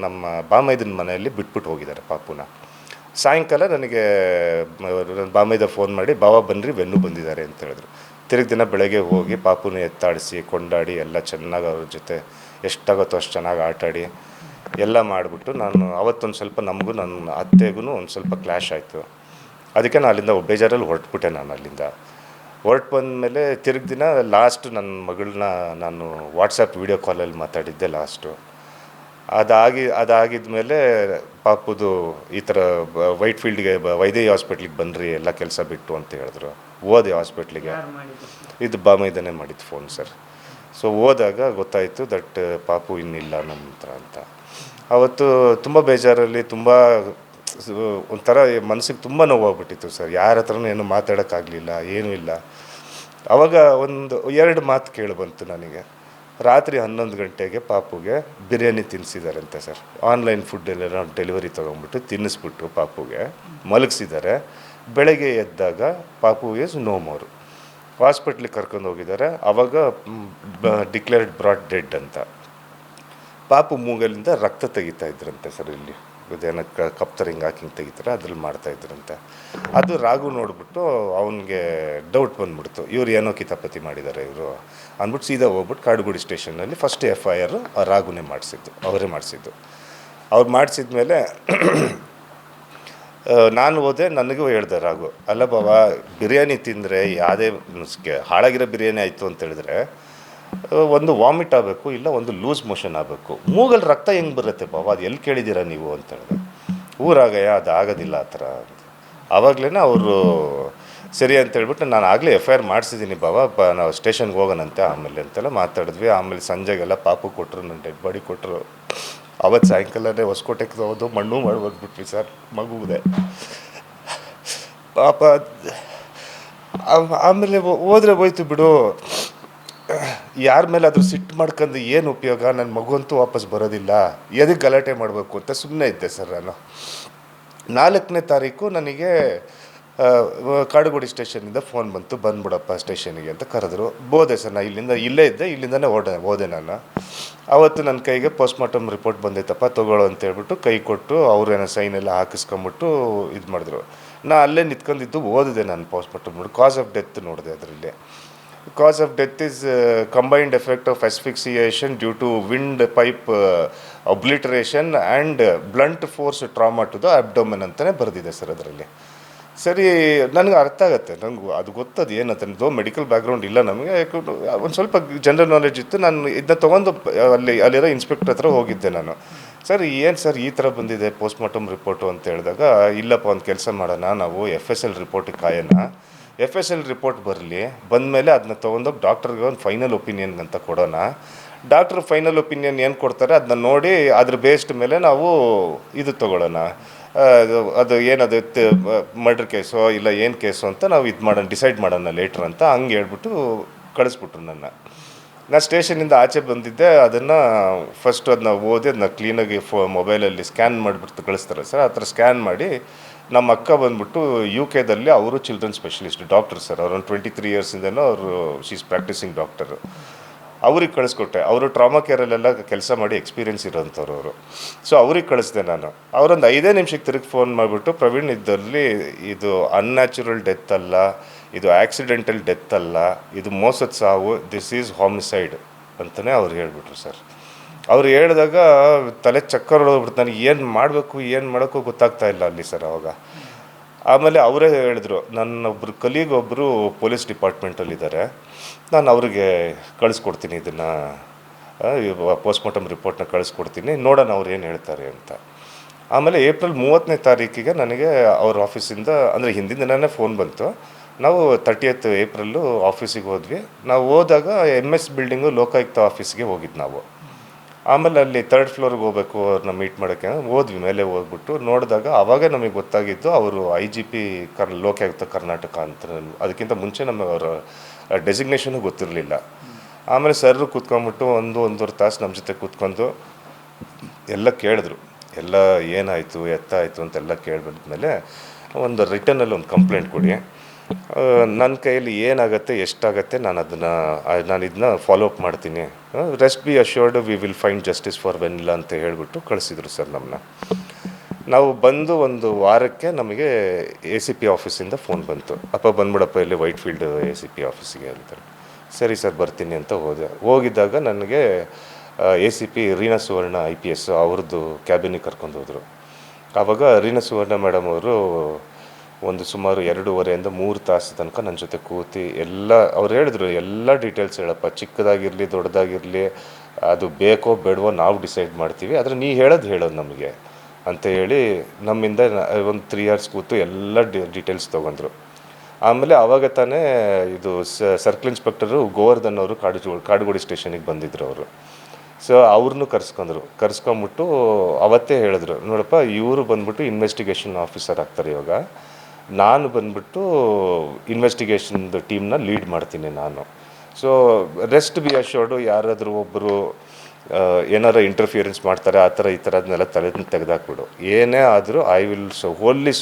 ನಮ್ಮ ಬಾಮೈದನ ಮನೆಯಲ್ಲಿ ಬಿಟ್ಬಿಟ್ಟು ಹೋಗಿದ್ದಾರೆ ಪಾಪುನ. ಸಾಯಂಕಾಲ ನನಗೆ ಬಾಮೈದ ಫೋನ್ ಮಾಡಿ, ಬಾವ ಬನ್ನಿರಿ, ವೆನ್ನು ಬಂದಿದ್ದಾರೆ ಅಂತ ಹೇಳಿದ್ರು. ತಿರುಗಿ ದಿನ ಬೆಳಗ್ಗೆ ಹೋಗಿ ಪಾಪುನ ಎತ್ತಾಡಿಸಿ ಕೊಂಡಾಡಿ ಎಲ್ಲ ಚೆನ್ನಾಗಿ ಅವ್ರ ಜೊತೆ ಎಷ್ಟಾಗುತ್ತೋ ಅಷ್ಟು ಚೆನ್ನಾಗಿ ಆಟಾಡಿ ಎಲ್ಲ ಮಾಡಿಬಿಟ್ಟು ನಾನು ಅವತ್ತೊಂದು ಸ್ವಲ್ಪ ನಮಗೂ ನನ್ನ ಅತ್ತೆಗೂ ಒಂದು ಸ್ವಲ್ಪ ಕ್ಲ್ಯಾಶ್ ಆಯಿತು. ಅದಕ್ಕೆ ನಾನು ಅಲ್ಲಿಂದ ಬೇಜಾರಲ್ಲಿ ಹೊರಟ್ಬಿಟ್ಟೆ. ನಾನು ಅಲ್ಲಿಂದ ಹೊರಟು ಬಂದಮೇಲೆ ತಿರುಗಿ ದಿನ ಲಾಸ್ಟ್ ನನ್ನ ಮಗಳನ್ನ ನಾನು ವಾಟ್ಸಪ್ ವೀಡಿಯೋ ಕಾಲಲ್ಲಿ ಮಾತಾಡಿದ್ದೆ ಲಾಸ್ಟು. ಅದಾಗಿದ ಮೇಲೆ ಪಾಪುದು ಈ ಥರ ವೈಟ್ ಫೀಲ್ಡ್ಗೆ ವೈದೇಹಿ ಹಾಸ್ಪಿಟ್ಲಿಗೆ ಬನ್ನಿರಿ ಎಲ್ಲ ಕೆಲಸ ಬಿಟ್ಟು ಅಂತ ಹೇಳಿದ್ರು. ಹೋದೆ ಹಾಸ್ಪಿಟ್ಲಿಗೆ. ಇದು ಬಾಮೈದನೇ ಮಾಡಿದ್ದು ಫೋನ್ ಸರ್. ಸೊ ಹೋದಾಗ ಗೊತ್ತಾಯಿತು ದಟ್ ಪಾಪು ಇನ್ನಿಲ್ಲ ನಮ್ಮ ಹತ್ರ ಅಂತ. ಅವತ್ತು ತುಂಬ ಬೇಜಾರಲ್ಲಿ, ತುಂಬ ಒಂಥರ ಮನಸ್ಸಿಗೆ ತುಂಬ ನೋವಾಗ್ಬಿಟ್ಟಿತ್ತು ಸರ್. ಯಾರ ಹತ್ರನೂ ಏನು ಮಾತಾಡೋಕ್ಕಾಗಲಿಲ್ಲ, ಏನೂ ಇಲ್ಲ. ಆವಾಗ ಒಂದು 2 ಮಾತು ಕೇಳಿ ಬಂತು ನನಗೆ. ರಾತ್ರಿ 11 ಗಂಟೆಗೆ ಪಾಪುಗೆ ಬಿರಿಯಾನಿ ತಿನ್ನಿಸಿದಾರಂತೆ ಸರ್. ಆನ್ಲೈನ್ ಫುಡ್ಡೆಲ್ಲ ಡೆಲಿವರಿ ತೊಗೊಂಡ್ಬಿಟ್ಟು ತಿನ್ನಿಸ್ಬಿಟ್ಟು ಪಾಪುಗೆ ಮಲಗಿಸಿದ್ದಾರೆ. ಬೆಳಗ್ಗೆ ಎದ್ದಾಗ ಪಾಪು ಈಸ್ ನೋ ಮೋರು. ಹಾಸ್ಪಿಟ್ಲಿಗೆ ಕರ್ಕೊಂಡು ಹೋಗಿದ್ದಾರೆ. ಆವಾಗ ಡಿಕ್ಲೇರ್ಡ್ ಬ್ರಾಡ್ ಡೆಡ್ ಅಂತ. ಪಾಪು ಮೂಗಲಿಂದ ರಕ್ತ ತೆಗಿತಾ ಇದ್ರಂತೆ ಸರ್. ಇಲ್ಲಿ ಇದೇನೋ ಕಪ್ತರ ಹಿಂಗೆ ಹಾಕಿ ಹಿಂಗೆ ತೆಗಿತಾರೆ, ಅದ್ರಲ್ಲಿ ಮಾಡ್ತಾಯಿದ್ರಂತೆ. ಅದು ರಾಘು ನೋಡಿಬಿಟ್ಟು ಅವನಿಗೆ ಡೌಟ್ ಬಂದ್ಬಿಡ್ತು, ಇವ್ರು ಏನೋ ಕಿತಾಪತಿ ಮಾಡಿದ್ದಾರೆ ಇವರು ಅಂದ್ಬಿಟ್ಟು ಸೀದಾ ಹೋಗ್ಬಿಟ್ಟು ಕಾಡುಗೋಡಿ ಸ್ಟೇಷನಲ್ಲಿ ಫಸ್ಟ್ FIR ರಾಘುನೇ ಮಾಡಿಸಿದ್ದು, ಅವರೇ ಮಾಡಿಸಿದ್ದು. ಅವ್ರು ಮಾಡಿಸಿದ್ಮೇಲೆ ನಾನು ಹೋದೆ. ನನಗೂ ಹೇಳ್ದೆ ರಾಘು, ಅಲ್ಲ ಬಾವ, ಬಿರಿಯಾನಿ ತಿಂದರೆ ಯಾವುದೇ ಹಾಳಾಗಿರೋ ಬಿರಿಯಾನಿ ಆಯಿತು ಅಂತ ಹೇಳಿದ್ರೆ ಒಂದು ವಾಮಿಟ್ ಆಗಬೇಕು, ಇಲ್ಲ ಒಂದು ಲೂಸ್ ಮೋಷನ್ ಆಗಬೇಕು. ಮೂಗಲ್ಲಿ ರಕ್ತ ಹೆಂಗೆ ಬರುತ್ತೆ ಬಾವ, ಅದು ಎಲ್ಲಿ ಕೇಳಿದ್ದೀರಾ ನೀವು ಅಂತ ಹೇಳಿದೆ. ಊರಾಗಯ್ಯ ಅದು ಆಗೋದಿಲ್ಲ ಆ ಥರ ಅಂತ. ಆವಾಗಲೇ ಅವರು ಸರಿ ಅಂತ ಹೇಳ್ಬಿಟ್ಟು, ನಾನು ಆಗಲೇ FIR ಮಾಡಿಸಿದ್ದೀನಿ ಬಾವ, ನಾವು ಸ್ಟೇಷನ್ಗೆ ಹೋಗೋಣಂತೆ ಆಮೇಲೆ ಅಂತೆಲ್ಲ ಮಾತಾಡಿದ್ವಿ. ಆಮೇಲೆ ಸಂಜೆಗೆಲ್ಲ ಪಾಪು ಕೊಟ್ಟರು, ನನ್ನ ಡೆಡ್ ಬಾಡಿ ಕೊಟ್ಟರು. ಅವತ್ತು ಸಾಯಂಕಾಲನೇ ಹೊಸಕೋಟೆಗೆ ಹೋದು ಮಣ್ಣು ಮಾಡಿ ಬಂದ್ಬಿಟ್ವಿ ಸರ್ ಮಗುವುದೇ ಪಾಪ. ಆಮೇಲೆ ಹೋದ್ರೆ ಹೋಯ್ತು ಬಿಡು, ಯಾರ ಮೇಲೆ ಆದರೂ ಸಿಟ್ಟು ಮಾಡ್ಕೊಂಡು ಏನು ಉಪಯೋಗ, ನನ್ನ ಮಗುವಂತೂ ವಾಪಸ್ ಬರೋದಿಲ್ಲ, ಎದಕ್ಕೆ ಗಲಾಟೆ ಮಾಡಬೇಕು ಅಂತ ಸುಮ್ಮನೆ ಇದ್ದೆ ಸರ್ ನಾನು. 4ನೇ ತಾರೀಕು ನನಗೆ ಕಾಡುಗೋಡಿ ಸ್ಟೇಷನಿಂದ ಫೋನ್ ಬಂತು, ಬಂದ್ಬಿಡಪ್ಪ ಸ್ಟೇಷನಿಗೆ ಅಂತ ಕರೆದ್ರು. ಹೋದೆ ಸರ್. ನಾನು ಇಲ್ಲೇ ಇದ್ದೆ, ಇಲ್ಲಿಂದನೇ ಹೋದೆ ನಾನು. ಆವತ್ತು ನನ್ನ ಕೈಗೆ ಪೋಸ್ಟ್ಮಾರ್ಟಮ್ ರಿಪೋರ್ಟ್ ಬಂದೈತಪ್ಪ ತೊಗೊಳ್ಳೋ ಅಂತ ಹೇಳ್ಬಿಟ್ಟು ಕೈ ಕೊಟ್ಟು ಅವ್ರೇನೋ ಸೈನೆಲ್ಲ ಹಾಕಿಸ್ಕೊಂಬಿಟ್ಟು ಇದು ಮಾಡಿದ್ರು. ನಾನು ಅಲ್ಲೇ ನಿಂತ್ಕೊಂಡಿದ್ದು ಓದಿದೆ. ನಾನು ಪೋಸ್ಟ್ಮಾರ್ಟಮ್ ನೋಡಿ ಕಾಸ್ ಆಫ್ ಡೆತ್ ನೋಡಿದೆ. ಅದರಲ್ಲಿ cause of death is combined effect of asphyxiation due to windpipe obliteration and blunt force trauma to the abdomen ಅಂತಲೇ ಬರೆದಿದೆ ಸರ್ ಅದರಲ್ಲಿ. ಸರಿ, ನನಗೆ ಅರ್ಥ ಆಗುತ್ತೆ, ನನಗೂ ಅದು ಗೊತ್ತದು ಏನಂತ. ಮೆಡಿಕಲ್ ಬ್ಯಾಕ್ಗ್ರೌಂಡ್ ಇಲ್ಲ ನಮಗೆ, ಒಂದು ಸ್ವಲ್ಪ ಜನರಲ್ ನಾಲೆಡ್ಜ್ ಇತ್ತು. ನಾನು ಇದನ್ನ ತೊಗೊಂಡು ಅಲ್ಲಿರೋ ಇನ್ಸ್ಪೆಕ್ಟರ್ ಹತ್ರ ಹೋಗಿದ್ದೆ ನಾನು. ಸರ್ ಏನು ಸರ್ ಈ ಥರ ಬಂದಿದೆ ಪೋಸ್ಟ್ಮಾರ್ಟಮ್ ರಿಪೋರ್ಟು ಅಂತ ಹೇಳಿದಾಗ, ಇಲ್ಲಪ್ಪ ಒಂದು ಕೆಲಸ ಮಾಡೋಣ, ನಾವು FSL ರಿಪೋರ್ಟಿಗೆ ಕಾಯೋಣ. FSL ರಿಪೋರ್ಟ್ ಬರಲಿ, ಬಂದಮೇಲೆ ಅದನ್ನ ತೊಗೊಂಡೋಗಿ ಡಾಕ್ಟರ್ಗೆ ಒಂದು ಫೈನಲ್ ಒಪಿನಿಯನ್ ಅಂತ ಕೊಡೋಣ. ಡಾಕ್ಟ್ರ್ ಫೈನಲ್ ಒಪಿನಿಯನ್ ಏನು ಕೊಡ್ತಾರೆ ಅದನ್ನ ನೋಡಿ ಅದ್ರ ಬೇಸ್ಡ್ ಮೇಲೆ ನಾವು ಇದು ತೊಗೊಳ್ಳೋಣ, ಅದು ಏನದು ಮರ್ಡ್ರ್ ಕೇಸೋ ಇಲ್ಲ ಏನು ಕೇಸು ಅಂತ ನಾವು ಇದು ಮಾಡೋಣ ಡಿಸೈಡ್ ಮಾಡೋಣ ಲೇಟ್ರ್ ಅಂತ ಹಂಗೆ ಹೇಳ್ಬಿಟ್ಟು ಕಳಿಸ್ಬಿಟ್ರು ನನ್ನ. ನಾನು ಸ್ಟೇಷನಿಂದ ಆಚೆ ಬಂದಿದ್ದೆ, ಅದನ್ನು ಫಸ್ಟು ಅದನ್ನ ಓದಿ ಅದನ್ನ ಕ್ಲೀನಾಗಿ ಮೊಬೈಲಲ್ಲಿ ಸ್ಕ್ಯಾನ್ ಮಾಡಿಬಿಟ್ಟು ಕಳಿಸ್ತಾರೆ ಸರ್. ಆ ಥರ ಸ್ಕ್ಯಾನ್ ಮಾಡಿ ನಮ್ಮ ಅಕ್ಕ ಬಂದ್ಬಿಟ್ಟು UK ಅವರು ಚಿಲ್ಡ್ರನ್ ಸ್ಪೆಷಲಿಸ್ಟ್ ಡಾಕ್ಟರ್ ಸರ್. ಅವ್ರೊಂದು 23 ಇಯರ್ಸಿಂದನೂ ಅವರು ಶೀಸ್ ಪ್ರಾಕ್ಟೀಸಿಂಗ್ ಡಾಕ್ಟರು. ಅವ್ರಿಗೆ ಕಳಿಸ್ಕೊಟ್ಟೆ. ಅವರು ಟ್ರಾಮಾ ಕೇರಲ್ಲೆಲ್ಲ ಕೆಲಸ ಮಾಡಿ ಎಕ್ಸ್ಪೀರಿಯೆನ್ಸ್ ಇರೋಂಥವ್ರು ಅವರು. ಸೊ ಅವ್ರಿಗೆ ಕಳಿಸ್ದೆ ನಾನು. ಅವರೊಂದು 5 ನಿಮಿಷಕ್ಕೆ ತಿರುಗಿ ಫೋನ್ ಮಾಡಿಬಿಟ್ಟು, ಪ್ರವೀಣ್ ಇದರಲ್ಲಿ ಇದು ಅನ್ಯಾಚುರಲ್ ಡೆತ್ ಅಲ್ಲ, ಇದು ಆಕ್ಸಿಡೆಂಟಲ್ ಡೆತ್ ಅಲ್ಲ, ಇದು ಮೋಸದ ಸಾವು, ದಿಸ್ ಈಸ್ ಹಾಮಿಸೈಡ್ ಅಂತಲೇ ಅವ್ರು ಹೇಳ್ಬಿಟ್ರು ಸರ್. ಅವ್ರು ಹೇಳಿದಾಗ ತಲೆ ಚಕ್ಕರ್ ಹೊಡೋಗ್ಬಿಡ್ತು. ನನಗೆ ಏನು ಮಾಡಬೇಕು ಏನು ಮಾಡೋಕ್ಕೂ ಗೊತ್ತಾಗ್ತಾ ಇಲ್ಲ ಅಲ್ಲಿ ಸರ್ ಅವಾಗ. ಆಮೇಲೆ ಅವರೇ ಹೇಳಿದ್ರು, ನನ್ನೊಬ್ಬರು ಕಲೀಗೊಬ್ಬರು ಪೊಲೀಸ್ ಡಿಪಾರ್ಟ್ಮೆಂಟಲ್ಲಿದ್ದಾರೆ, ನಾನು ಅವ್ರಿಗೆ ಕಳಿಸ್ಕೊಡ್ತೀನಿ, ಇದನ್ನು ಪೋಸ್ಟ್ಮಾರ್ಟಮ್ ರಿಪೋರ್ಟ್ನ ಕಳಿಸ್ಕೊಡ್ತೀನಿ, ನೋಡೋಣ ಅವ್ರು ಏನು ಹೇಳ್ತಾರೆ ಅಂತ. ಆಮೇಲೆ ಏಪ್ರಿಲ್ 30 ನನಗೆ ಅವ್ರ ಆಫೀಸಿಂದ, ಅಂದರೆ ಹಿಂದಿನ ದಿನವೇ ಫೋನ್ ಬಂತು. ನಾವು 30th ಏಪ್ರಿಲ್ಲು ಆಫೀಸಿಗೆ ಹೋದ್ವಿ. ನಾವು ಹೋದಾಗ MS ಬಿಲ್ಡಿಂಗು ಲೋಕಾಯುಕ್ತ ಆಫೀಸ್ಗೆ ಹೋಗಿದ್ದು ನಾವು. ಆಮೇಲೆ ಅಲ್ಲಿ 3rd ಫ್ಲೋರ್ಗೆ ಹೋಗ್ಬೇಕು ಅವ್ರನ್ನ ಮೀಟ್ ಮಾಡೋಕ್ಕೆ ಹೋದ್ವಿ. ಮೇಲೆ ಹೋಗ್ಬಿಟ್ಟು ನೋಡಿದಾಗ ಆವಾಗ ನಮಗೆ ಗೊತ್ತಾಗಿದ್ದು ಅವರು IGP ಲೋಕಾಯುಕ್ತ ಕರ್ನಾಟಕ ಅಂತ. ಅದಕ್ಕಿಂತ ಮುಂಚೆ ನಮಗೆ ಅವರ ಡೆಸಿಗ್ನೇಷನು ಗೊತ್ತಿರಲಿಲ್ಲ. ಆಮೇಲೆ ಸರ್ ಕೂತ್ಕೊಂಡ್ಬಿಟ್ಟು 1-1.5 ತಾಸು ನಮ್ಮ ಜೊತೆ ಕೂತ್ಕೊಂಡು ಎಲ್ಲ ಕೇಳಿದ್ರು, ಎಲ್ಲ ಏನಾಯಿತು ಎತ್ತಾಯಿತು ಅಂತೆಲ್ಲ ಕೇಳಿಬಿಟ್ಮೇಲೆ ಒಂದು ರಿಟರ್ನಲ್ಲಿ ಒಂದು ಕಂಪ್ಲೇಂಟ್ ಕೊಡಿ, ನನ್ನ ಕೈಯಲ್ಲಿ ಏನಾಗುತ್ತೆ ಎಷ್ಟಾಗತ್ತೆ ನಾನು ಇದನ್ನ ಫಾಲೋ ಅಪ್ ಮಾಡ್ತೀನಿ, rest B assured we will find justice for vanilla ಅಂತ ಹೇಳಿಬಿಟ್ಟು ಕಳಿಸಿದ್ರು ಸರ್ ನಮ್ಮನ್ನ. ನಾವು ಬಂದು ಒಂದು ವಾರಕ್ಕೆ ನಮಗೆ ACP ಆಫೀಸಿಂದ ಫೋನ್ ಬಂತು, ಅಪ್ಪ ಬಂದ್ಬಿಡಪ್ಪ ಇಲ್ಲಿ ವೈಟ್ಫೀಲ್ಡ್ ACP ಆಫೀಸಿಗೆ ಅಂತಾರೆ. ಸರಿ ಸರ್ ಬರ್ತೀನಿ ಅಂತ ಹೋಗಿದ್ದಾಗ ನನಗೆ ACP ರೀನಾ ಸುವರ್ಣ IPS ಅವ್ರದ್ದು ಕ್ಯಾಬಿನಿಗೆ ಕರ್ಕೊಂಡು ಹೋದರು. ಆವಾಗ ರೀನಾ ಸುವರ್ಣ ಮೇಡಮ್ ಅವರು ಒಂದು ಸುಮಾರು 2.5-3 ತಾಸು ತನಕ ನನ್ನ ಜೊತೆ ಕೂತಿ ಎಲ್ಲ ಅವ್ರು ಹೇಳಿದ್ರು, ಎಲ್ಲ ಡೀಟೇಲ್ಸ್ ಹೇಳಪ್ಪ, ಚಿಕ್ಕದಾಗಿರಲಿ ದೊಡ್ಡದಾಗಿರಲಿ, ಅದು ಬೇಕೋ ಬೇಡವೋ ನಾವು ಡಿಸೈಡ್ ಮಾಡ್ತೀವಿ, ಆದರೆ ನೀ ಹೇಳೋದು ನಮಗೆ ಅಂತ ಹೇಳಿ ನಮ್ಮಿಂದ ಒಂದು 3 hours ಕೂತು ಎಲ್ಲ ಡೀಟೇಲ್ಸ್ ತೊಗೊಂಡ್ರು. ಆಮೇಲೆ ಆವಾಗ ತಾನೇ ಇದು ಸರ್ಕಲ್ ಇನ್ಸ್ಪೆಕ್ಟರು ಗೋವರ್ಧನ್ ಅವರು ಕಾಡುಗೋಡಿ ಸ್ಟೇಷನಿಗೆ ಬಂದಿದ್ದರು ಅವರು. ಸೊ ಅವ್ರನ್ನೂ ಕರ್ಸ್ಕೊಂಬಿಟ್ಟು ಅವತ್ತೇ ಹೇಳಿದ್ರು, ನೋಡಪ್ಪ ಇವರು ಬಂದ್ಬಿಟ್ಟು ಇನ್ವೆಸ್ಟಿಗೇಷನ್ ಆಫೀಸರ್ ಆಗ್ತಾರೆ ಇವಾಗ, ನಾನು ಬಂದ್ಬಿಟ್ಟು ಇನ್ವೆಸ್ಟಿಗೇಷನ್ದು ಟೀಮ್ನ ಲೀಡ್ ಮಾಡ್ತೀನಿ ನಾನು. ಸೊ ರೆಸ್ಟ್ ಬಿ ಅಶ್ಯೂರ್ಡು, ಯಾರಾದರೂ ಒಬ್ಬರು ಏನಾರ ಇಂಟರ್ಫಿಯರೆನ್ಸ್ ಮಾಡ್ತಾರೆ ಆ ಥರ ಈ ಥರ ಅದನ್ನೆಲ್ಲ ತೆಗೆದಾಕ್ಬಿಡು, ಏನೇ ಆದರೂ ಐ ವಿಲ್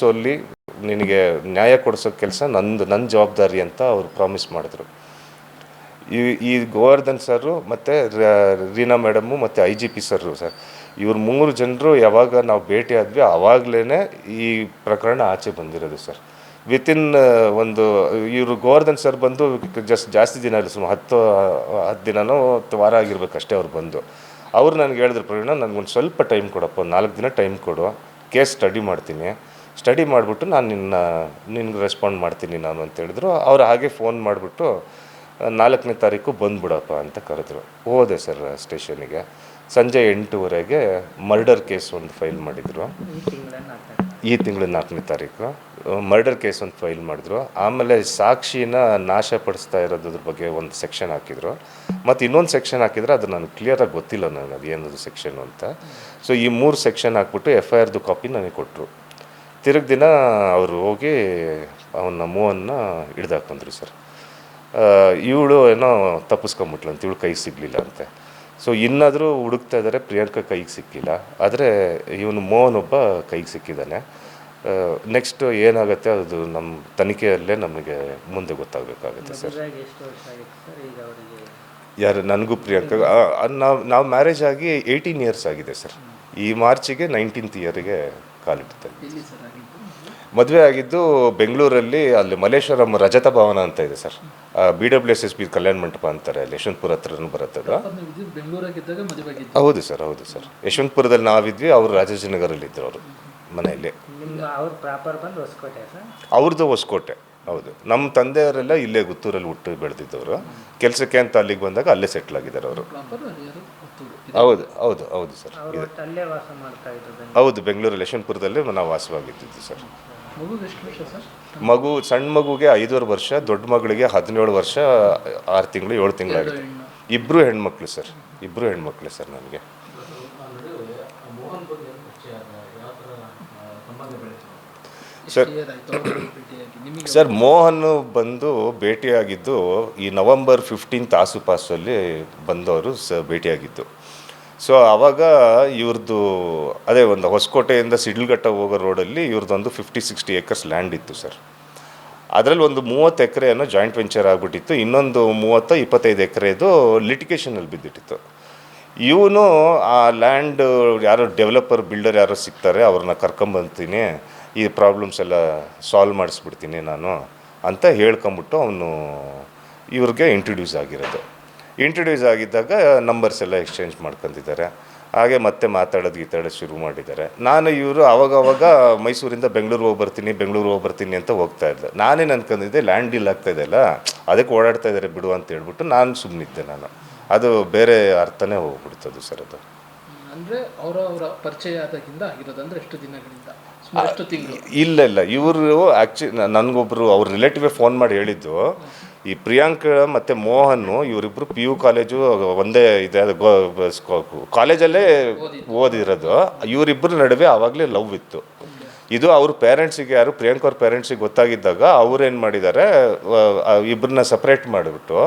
ಸೋಲ್ಲಿ ನಿನಗೆ ನ್ಯಾಯ ಕೊಡಿಸೋ ಕೆಲಸ ನನ್ನ ಜವಾಬ್ದಾರಿ ಅಂತ ಅವ್ರು ಪ್ರಾಮಿಸ್ ಮಾಡಿದ್ರು. ಈ ಗೋವರ್ಧನ್ ಸರು ಮತ್ತು ರೀನಾ ಮೇಡಮ್ಮು ಮತ್ತು IGP ಸರ್, ಇವ್ರು 3 ಜನರು ಯಾವಾಗ ನಾವು ಭೇಟಿ ಆದ್ವಿ ಆವಾಗಲೇ ಈ ಪ್ರಕರಣ ಆಚೆ ಬಂದಿರೋದು ಸರ್. ವಿತಿನ್ ಒಂದು ಇವರು ಗೋವರ್ಧನ್ ಸರ್ ಬಂದು ಜಾಸ್ತಿ ದಿನ ಇಲ್ಲ, ಸುಮಾರು 10 ದಿನನೋ 10 ವಾರ ಆಗಿರ್ಬೇಕಷ್ಟೇ ಅವ್ರು ಬಂದು. ಅವ್ರು ನನಗೆ ಹೇಳಿದ್ರು, ಪ್ರವೀಣ ನನಗೊಂದು ಸ್ವಲ್ಪ ಟೈಮ್ ಕೊಡಪ್ಪ, 4 ದಿನ ಟೈಮ್ ಕೊಡು, ಕೇಸ್ ಸ್ಟಡಿ ಮಾಡಿಬಿಟ್ಟು ನಾನು ನಿನ್ಗೆ ರೆಸ್ಪಾಂಡ್ ಮಾಡ್ತೀನಿ ನಾನು ಅಂತ ಹೇಳಿದ್ರು. ಅವ್ರು ಹಾಗೆ ಫೋನ್ ಮಾಡಿಬಿಟ್ಟು 4ನೇ ತಾರೀಕು ಬಂದುಬಿಡಪ್ಪ ಅಂತ ಕರೆದ್ರು. ಹೋದೆ ಸರ್ ಸ್ಟೇಷನಿಗೆ. ಸಂಜೆ 8:30ಗೆ ಮರ್ಡರ್ ಕೇಸ್ ಒಂದು ಫೈಲ್ ಮಾಡಿದರು. ಈ ತಿಂಗಳ 4ನೇ ತಾರೀಕು ಮರ್ಡರ್ ಕೇಸ್ ಒಂದು ಫೈಲ್ ಮಾಡಿದ್ರು. ಆಮೇಲೆ ಸಾಕ್ಷಿನ ನಾಶಪಡಿಸ್ತಾ ಇರೋದ್ರ ಬಗ್ಗೆ ಒಂದು ಸೆಕ್ಷನ್ ಹಾಕಿದರು. ಮತ್ತು ಇನ್ನೊಂದು ಸೆಕ್ಷನ್ ಹಾಕಿದರೆ ಅದು ನನಗೆ ಕ್ಲಿಯರಾಗಿ ಗೊತ್ತಿಲ್ಲ, ನನಗೆ ಅದು ಏನದು ಸೆಕ್ಷನು ಅಂತ. ಸೊ ಈ 3 ಸೆಕ್ಷನ್ ಹಾಕ್ಬಿಟ್ಟು FIRದು ಕಾಪಿ ನನಗೆ ಕೊಟ್ಟರು. ತಿರುಗಿ ದಿನ ಅವರು ಹೋಗಿ ಅವನ್ನ ಮೂವನ್ನ ಹಿಡ್ದಾಕೊಂಡ್ರು ಸರ್. ಇವಳು ಏನೋ ತಪ್ಪಿಸ್ಕೊಂಬಿಟ್ಲಂತ, ಇವಳು ಕೈಗೆ ಸಿಗಲಿಲ್ಲ ಅಂತೆ. ಸೊ ಇನ್ನಾದರೂ ಹುಡುಕ್ತಾ ಇದ್ದಾರೆ, ಪ್ರಿಯಾಂಕಾ ಕೈಗೆ ಸಿಕ್ಕಿಲ್ಲ, ಆದರೆ ಇವನು ಮೋಹನೊಬ್ಬ ಕೈಗೆ ಸಿಕ್ಕಿದ್ದಾನೆ. ನೆಕ್ಸ್ಟ್ ಏನಾಗುತ್ತೆ ಅದು ನಮ್ಮ ತನಿಖೆಯಲ್ಲೇ ನಮಗೆ ಮುಂದೆ ಗೊತ್ತಾಗಬೇಕಾಗುತ್ತೆ ಸರ್. ಯಾರು ನನಗೂ ಪ್ರಿಯಾಂಕಾ ನಾವು ಮ್ಯಾರೇಜ್ ಆಗಿ 18 years ಆಗಿದೆ ಸರ್. ಈ ಮಾರ್ಚಿಗೆ 19th ಇಯರ್ಗೆ ಕಾಲಿಟ್ಟಿದ್ದೆ. ಮದುವೆ ಆಗಿದ್ದು ಬೆಂಗಳೂರಲ್ಲಿ, ಅಲ್ಲಿ ಮಲ್ಲೇಶ್ವರಂ ರಜತ ಭವನ ಅಂತ ಇದೆ ಸರ್. BWSSB ಕಲ್ಯಾಣ ಮಂಟಪ ಅಂತಾರೆ, ಅಲ್ಲಿ ಯಶವಂತಪುರ ಹತ್ರನೂ ಬರುತ್ತೆ ಅದು. ಹೌದು ಸರ್, ಹೌದು ಸರ್. ಯಶವಂತಪುರದಲ್ಲಿ ನಾವಿದ್ವಿ, ಅವರು ರಾಜಾಜಿನಗರಲ್ಲಿದ್ದರು ಅವರು ಮನೆಯಲ್ಲಿ. ಅವ್ರದ್ದು ಹೊಸಕೋಟೆ. ಹೌದು, ನಮ್ಮ ತಂದೆಯವರೆಲ್ಲ ಇಲ್ಲೇ ಗುತ್ತೂರಲ್ಲಿ ಹುಟ್ಟು ಬೆಳೆದಿದ್ದವರು. ಕೆಲಸಕ್ಕೆ ಅಂತ ಅಲ್ಲಿಗೆ ಬಂದಾಗ ಅಲ್ಲೇ ಸೆಟ್ಲ್ ಆಗಿದ್ದಾರೆ ಅವರು. ಹೌದು ಹೌದು ಹೌದು ಸರ್. ಹೌದು, ಬೆಂಗಳೂರಲ್ಲಿ ಯಶವಂತಪುರದಲ್ಲಿ ನಾವು ವಾಸವಾಗಿದ್ದು ಸರ್. ಮಗು ಸಣ್ಣ ಮಗುಗೆ 5.5 ವರ್ಷ, ದೊಡ್ಡ ಮಗಳಿಗೆ 17 ವರ್ಷ 6 ತಿಂಗಳು 7 ತಿಂಗಳಾಗಿದೆ. ಇಬ್ಬರು ಹೆಣ್ಮಕ್ಳು ಸರ್, ಇಬ್ಬರು ಹೆಣ್ಮಕ್ಳು ಸರ್ ನನಗೆ. ಸರ್ ಸರ್ ಮೋಹನ್ ಬಂದು ಭೇಟಿಯಾಗಿದ್ದು ಈ ನವಂಬರ್ 15 ಆಸುಪಾಸಲ್ಲಿ ಬಂದವರು ಭೇಟಿಯಾಗಿದ್ದು. ಸೊ ಆವಾಗ ಇವ್ರದ್ದು ಅದೇ ಒಂದು ಹೊಸಕೋಟೆಯಿಂದ ಸಿಡ್ಲಘಟ್ಟ ಹೋಗೋ ರೋಡಲ್ಲಿ ಇವ್ರದ್ದೊಂದು 50-60 ಏಕರ್ಸ್ ಲ್ಯಾಂಡ್ ಇತ್ತು ಸರ್. ಅದರಲ್ಲಿ ಒಂದು 30 ಎಕರೆಯನ್ನು ಜಾಯಿಂಟ್ ವೆಂಚರ್ ಆಗಿಬಿಟ್ಟಿತ್ತು, ಇನ್ನೊಂದು 30-25 ಎಕರೆದು ಲಿಟಿಗೇಷನಲ್ಲಿ ಬಿದ್ದಿಟ್ಟಿತ್ತು. ಇವನು ಆ ಲ್ಯಾಂಡ್ ಯಾರೋ ಡೆವಲಪರ್ ಬಿಲ್ಡರ್ ಯಾರೋ ಸಿಗ್ತಾರೆ, ಅವ್ರನ್ನ ಕರ್ಕೊಂಬರ್ತೀನಿ, ಈ ಪ್ರಾಬ್ಲಮ್ಸ್ ಎಲ್ಲ ಸಾಲ್ವ್ ಮಾಡಿಸ್ಬಿಡ್ತೀನಿ ನಾನು ಅಂತ ಹೇಳ್ಕೊಂಬಿಟ್ಟು ಅವನು ಇವ್ರಿಗೆ ಇಂಟ್ರೊಡ್ಯೂಸ್ ಆಗಿರೋದು. ಇಂಟ್ರೊಡ್ಯೂಸ್ ಆಗಿದ್ದಾಗ ನಂಬರ್ಸ್ ಎಲ್ಲ ಎಕ್ಸ್ಚೇಂಜ್ ಮಾಡ್ಕೊಂಡಿದ್ದಾರೆ. ಹಾಗೆ ಮತ್ತೆ ಮಾತಾಡೋದು ಶುರು ಮಾಡಿದ್ದಾರೆ. ನಾನು ಇವರು ಅವಾಗವಾಗ ಮೈಸೂರಿಂದ ಬೆಂಗಳೂರಿಗೆ ಹೋಗಿ ಬರ್ತೀನಿ ಅಂತ ಹೋಗ್ತಾ ಇದ್ದೆ. ನಾನೇನು ಅನ್ಕೊಂಡಿದ್ದೆ, ಲ್ಯಾಂಡ್ ಡೀಲ್ ಆಗ್ತಾಯಿದೆಯಲ್ಲ ಅದಕ್ಕೆ ಓಡಾಡ್ತಾ ಇದ್ದಾರೆ ಬಿಡು ಅಂತ ಹೇಳ್ಬಿಟ್ಟು ನಾನು ಸುಮ್ಮನಿದ್ದೆ. ಅದು ಬೇರೆ ಅರ್ಥನೇ ಹೋಗ್ಬಿಡ್ತದೆ ಸರ್. ಅದು ಅಂದರೆ ಅವರ ಪರಿಚಯ ಆದಾಗಿಂದ ಆಗಿರೋದು. ಅಂದರೆ ಎಷ್ಟು ದಿನಗಳಿಂದ? ಎಷ್ಟು ತಿಂಗಳು? ಇಲ್ಲ, ಇವರು ನನಗೊಬ್ಬರು ಅವ್ರ ರಿಲೇಟಿವೇ ಫೋನ್ ಮಾಡಿ ಹೇಳಿದ್ದು, ಈ ಪ್ರಿಯಾಂಕ ಮತ್ತು ಮೋಹನ್ ಇವರಿಬ್ಬರು PU ಕಾಲೇಜು ಒಂದೇ ಇದೆ, ಅದು ಕಾಲೇಜಲ್ಲೇ ಓದಿರೋದು. ಇವರಿಬ್ಬರ ನಡುವೆ ಆವಾಗಲೇ ಲವ್ ಇತ್ತು. ಇದು ಅವ್ರ ಪೇರೆಂಟ್ಸಿಗೆ, ಯಾರು ಪ್ರಿಯಾಂಕ ಅವ್ರ ಪೇರೆಂಟ್ಸಿಗೆ ಗೊತ್ತಾಗಿದ್ದಾಗ ಅವ್ರೇನು ಮಾಡಿದ್ದಾರೆ, ಇಬ್ಬರನ್ನ ಸಪ್ರೇಟ್ ಮಾಡಿಬಿಟ್ಟು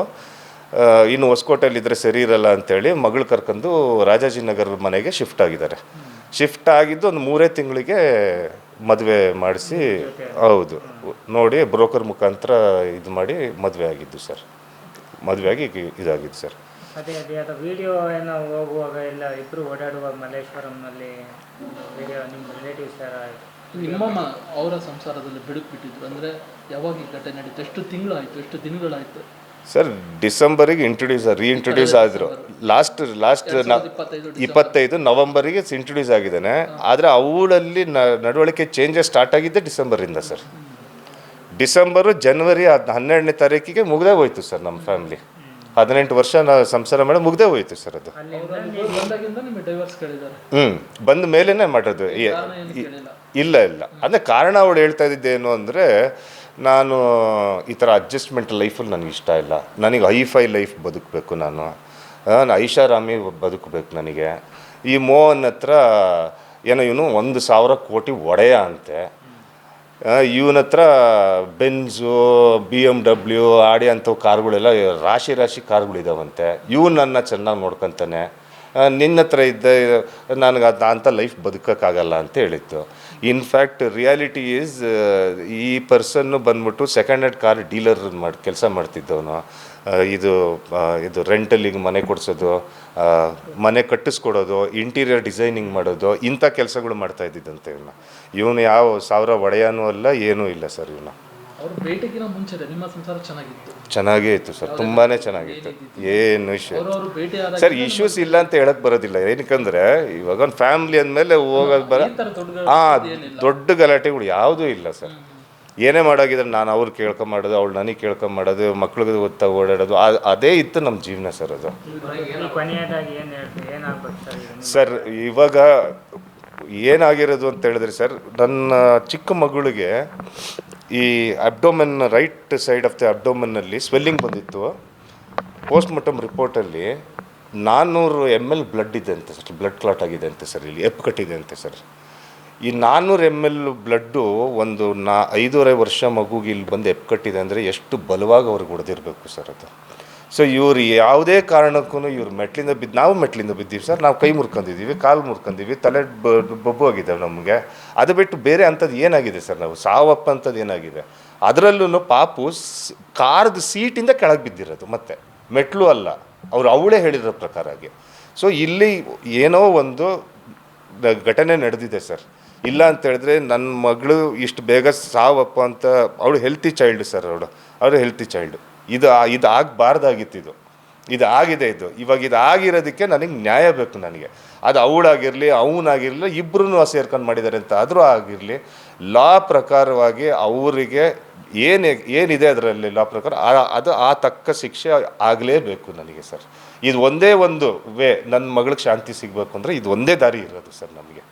ಇನ್ನು ಹೊಸಕೋಟೆಯಲ್ಲಿದ್ದರೆ ಸರಿ ಇರಲ್ಲ ಅಂಥೇಳಿ ಮಗಳು ಕರ್ಕೊಂಡು ರಾಜಾಜಿನಗರ ಮನೆಗೆ ಶಿಫ್ಟ್ ಆಗಿದ್ದಾರೆ. ಶಿಫ್ಟ್ ಆಗಿದ್ದು ಒಂದು 3 ತಿಂಗಳಿಗೆ ಮದುವೆ ಮಾಡಿಸಿ, ಹೌದು ನೋಡಿ ಬ್ರೋಕರ್ ಮುಖಾಂತರ ಇದು ಮಾಡಿ ಮದುವೆ ಆಗಿದ್ದು ಸರ್. ಮದುವೆಯಾಗಿ ಇದಾಗಿದ್ದು ಸರ್. ಅದೇ ಅದು ವಿಡಿಯೋ ಏನೋ ಹೋಗುವಾಗ ಎಲ್ಲ ಇಬ್ಬರು ಓಡಾಡುವಾಗ ಮಲ್ಲೇಶ್ವರಂನಲ್ಲಿ ವಿಡಿಯೋ ನಿಮ್ಮ ರಿಲೇಟಿವ್ಸ್ ನಿಮ್ಮ ಅವರ ಸಂಸಾರದಲ್ಲಿ ಬಿಡುಕು ಬಿಟ್ಟಿದ್ರು. ಅಂದರೆ ಯಾವಾಗ ಈ ಘಟನೆ ನಡೀತು? ಎಷ್ಟು ತಿಂಗಳಾಯಿತು? ಎಷ್ಟು ದಿನಗಳಾಯಿತು ಸರ್? ಡಿಸೆಂಬರಿಗೆ ರೀಇಂಟ್ರೊಡ್ಯೂಸ್ ಆದರು. ಲಾಸ್ಟ್ 25 ನವಂಬರಿಗೆ ಇಂಟ್ರೊಡ್ಯೂಸ್ ಆಗಿದ್ದಾನೆ. ಆದರೆ ಅವಳಲ್ಲಿ ನಡವಳಿಕೆ ಚೇಂಜಸ್ ಸ್ಟಾರ್ಟ್ ಆಗಿದ್ದೆ ಡಿಸೆಂಬರಿಂದ ಸರ್. ಜನವರಿ 12ನೇ ತಾರೀಕಿಗೆ ಮುಗ್ದೇ ಹೋಯ್ತು ಸರ್. ನಮ್ಮ ಫ್ಯಾಮಿಲಿ 18 ವರ್ಷ ಸಂಸಾರ ಮಾಡಿ ಮುಗ್ದೇ ಹೋಯ್ತು ಸರ್. ಅದು ಬಂದ ಮೇಲೇ ಮಾಡೋದು. ಇಲ್ಲ, ಅಂದರೆ ಕಾರಣ ಅವಳು ಹೇಳ್ತಾ ಇದ್ದಿದ್ದೇನು ಅಂದರೆ, ನಾನು ಈ ಥರ ಅಡ್ಜಸ್ಟ್ಮೆಂಟ್ ಲೈಫಲ್ಲಿ ನನಗೆ ಇಷ್ಟ ಇಲ್ಲ, ನನಗೆ ಹೈಫೈ ಲೈಫ್ ಬದುಕಬೇಕು, ನಾನು ಐಷಾರಾಮಿ ಬದುಕಬೇಕು ನನಗೆ. ಈ ಮೋಹನ್ ಹತ್ರ ಏನೋ ಇವನು 1,000 ಕೋಟಿ ಒಡೆಯ ಅಂತೆ. ಇವನ ಹತ್ರ ಬೆನ್ಸು, BMW, ಆಡಿ ಅಂಥವು ಕಾರ್ಗಳೆಲ್ಲ ರಾಶಿ ಕಾರ್ಗಳಿದ್ದಾವಂತೆ. ಇವನು ನನ್ನ ಚೆನ್ನಾಗಿ ನೋಡ್ಕೊತಾನೆ, ನಿನ್ನ ಹತ್ರ ಇದ್ದ ನನಗೆ ಅಂಥ ಲೈಫ್ ಬದುಕೋಕ್ಕಾಗಲ್ಲ ಅಂತ ಹೇಳಿತ್ತು. ಇನ್ಫ್ಯಾಕ್ಟ್ ರಿಯಾಲಿಟಿ ಈಸ್, ಈ ಪರ್ಸನ್ನು ಬಂದ್ಬಿಟ್ಟು ಸೆಕೆಂಡ್ ಹ್ಯಾಂಡ್ ಕಾರ್ ಡೀಲರ್ ಕೆಲಸ ಮಾಡ್ತಿದ್ದವನು. ಇದು ರೆಂಟಲ್ಲಿಗೆ ಮನೆ ಕೊಡಿಸೋದು, ಮನೆ ಕಟ್ಟಿಸ್ಕೊಡೋದು, ಇಂಟೀರಿಯರ್ ಡಿಸೈನಿಂಗ್ ಮಾಡೋದು, ಇಂಥ ಕೆಲಸಗಳು ಮಾಡ್ತಾ ಇದ್ದಿದ್ದಂತೆ ಇವನು ಯಾವ 1000 ಒಡೆಯನೂ ಅಲ್ಲ, ಏನೂ ಇಲ್ಲ ಸರ್. ಅವ್ರ ಭೇಟಿಗಿನ ಮುಂಚೆ ನಿಮ್ಮ ಸಂಸಾರ ಚೆನ್ನಾಗೇ ಇತ್ತು ಸರ್, ತುಂಬಾ ಚೆನ್ನಾಗಿತ್ತು. ಏನು ಇಶ್ಯೂ ಸರ್, ಇಶ್ಯೂಸ್ ಇಲ್ಲ ಅಂತ ಹೇಳಕ್ಕೆ ಬರೋದಿಲ್ಲ. ಏನಕ್ಕಂದರೆ ಇವಾಗ ಒಂದು ಫ್ಯಾಮ್ಲಿ ಅಂದಮೇಲೆ ಹೋಗೋದು ದೊಡ್ಡ ಗಲಾಟೆಗಳು ಯಾವುದೂ ಇಲ್ಲ ಸರ್. ಏನೇ ಮಾಡಾಗಿದ್ರೆ ನಾನು ಅವ್ರು ಕೇಳ್ಕೊಂಬಾಡೋದು, ಅವಳು ನನಗೆ ಕೇಳ್ಕೊಂಬಾಡೋದು, ಮಕ್ಳಿಗೆ ಗೊತ್ತಾ ಓಡಾಡೋದು, ಅದೇ ಇತ್ತು ನಮ್ಮ ಜೀವನ ಸರ್. ಅದು ಸರ್ ಇವಾಗ ಏನಾಗಿರೋದು ಅಂತ ಹೇಳಿದ್ರೆ ಸರ್, ನನ್ನ ಚಿಕ್ಕ ಮಗಳಿಗೆ ಈ abdomen, right side of the ಅಬ್ಡೋಮನ್ನಲ್ಲಿ ಸ್ವೆಲ್ಲಿಂಗ್ ಬಂದಿತ್ತು. ಪೋಸ್ಟ್ಮಾರ್ಟಮ್ ರಿಪೋರ್ಟಲ್ಲಿ 400 ml ಬ್ಲಡ್ ಇದೆ ಅಂತೆ ಸರ್, ಬ್ಲಡ್ ಕ್ಲಾಟ್ ಆಗಿದೆ ಅಂತೆ ಸರ್, ಇಲ್ಲಿ ಕಟ್ಟಿದೆ ಅಂತೆ ಸರ್. ಈ 400 ml ಬ್ಲಡ್ಡು ಒಂದು 5.5 ವರ್ಷ ಮಗುಗೆ ಇಲ್ಲಿ ಬಂದು ಕಟ್ಟಿದೆ ಅಂದರೆ ಎಷ್ಟು ಬಲವಾಗಿ ಅವ್ರಿಗೆ ಹೊಡೆದಿರಬೇಕು ಸರ್ ಅದು. ಸೊ ಇವ್ರು ಯಾವುದೇ ಕಾರಣಕ್ಕೂ ಇವ್ರು ನಾವು ಮೆಟ್ಲಿಂದ ಬಿದ್ದೀವಿ ಸರ್. ನಾವು ಕೈ ಮುರ್ಕೊಂಡಿದ್ದೀವಿ, ಕಾಲು ಮುರ್ಕೊಂಡಿದ್ದೀವಿ, ತಲೆ ಬೊಬ್ಬು ಆಗಿದ್ದಾವೆ ನಮಗೆ. ಅದು ಬಿಟ್ಟು ಬೇರೆ ಅಂಥದ್ದು ಏನಾಗಿದೆ ಸರ್? ನಾವು ಸಾವಪ್ಪ ಅಂಥದ್ದು ಏನಾಗಿದೆ? ಅದರಲ್ಲೂ ಪಾಪು ಕಾರ್ದ ಸೀಟಿಂದ ಕೆಳಗೆ ಬಿದ್ದಿರೋದು, ಮತ್ತೆ ಮೆಟ್ಲು ಅಲ್ಲ, ಅವಳೇ ಹೇಳಿರೋ ಪ್ರಕಾರಾಗಿ. ಸೊ ಇಲ್ಲಿ ಏನೋ ಒಂದು ಘಟನೆ ನಡೆದಿದೆ ಸರ್. ಇಲ್ಲ ಅಂತ ಹೇಳಿದ್ರೆ ನನ್ನ ಮಗಳು ಇಷ್ಟು ಬೇಗ ಸಾವಪ್ಪ ಅಂತ, ಅವಳು ಹೆಲ್ತಿ ಚೈಲ್ಡ್ ಸರ್, ಅವಳು ಹೆಲ್ತಿ ಚೈಲ್ಡು. ಇದು ಆಗಬಾರ್ದಾಗಿತ್ತು. ಇದು ಆಗಿದೆ. ಇವಾಗ ಇದು ಆಗಿರೋದಕ್ಕೆ ನನಗೆ ನ್ಯಾಯ ಬೇಕು. ನನಗೆ ಅದು ಅವಳಾಗಿರಲಿ ಅವನಾಗಿರಲಿ ಇಬ್ಬರೂ ಸೇರ್ಕೊಂಡು ಮಾಡಿದ್ದಾರೆ ಅಂತ ಆದರೂ ಆಗಿರಲಿ, ಲಾ ಪ್ರಕಾರವಾಗಿ ಅವರಿಗೆ ಏನಿದೆ ಅದರಲ್ಲಿ ಲಾ ಪ್ರಕಾರ ಅದು ಆ ತಕ್ಕ ಶಿಕ್ಷೆ ಆಗಲೇಬೇಕು ನನಗೆ ಸರ್. ಇದು ಒಂದೇ ಒಂದು ನನ್ನ ಮಗಳಿಗೆ ಶಾಂತಿ ಸಿಗಬೇಕು ಅಂದರೆ ಇದು ಒಂದೇ ದಾರಿ ಇರೋದು ಸರ್ ನಮಗೆ.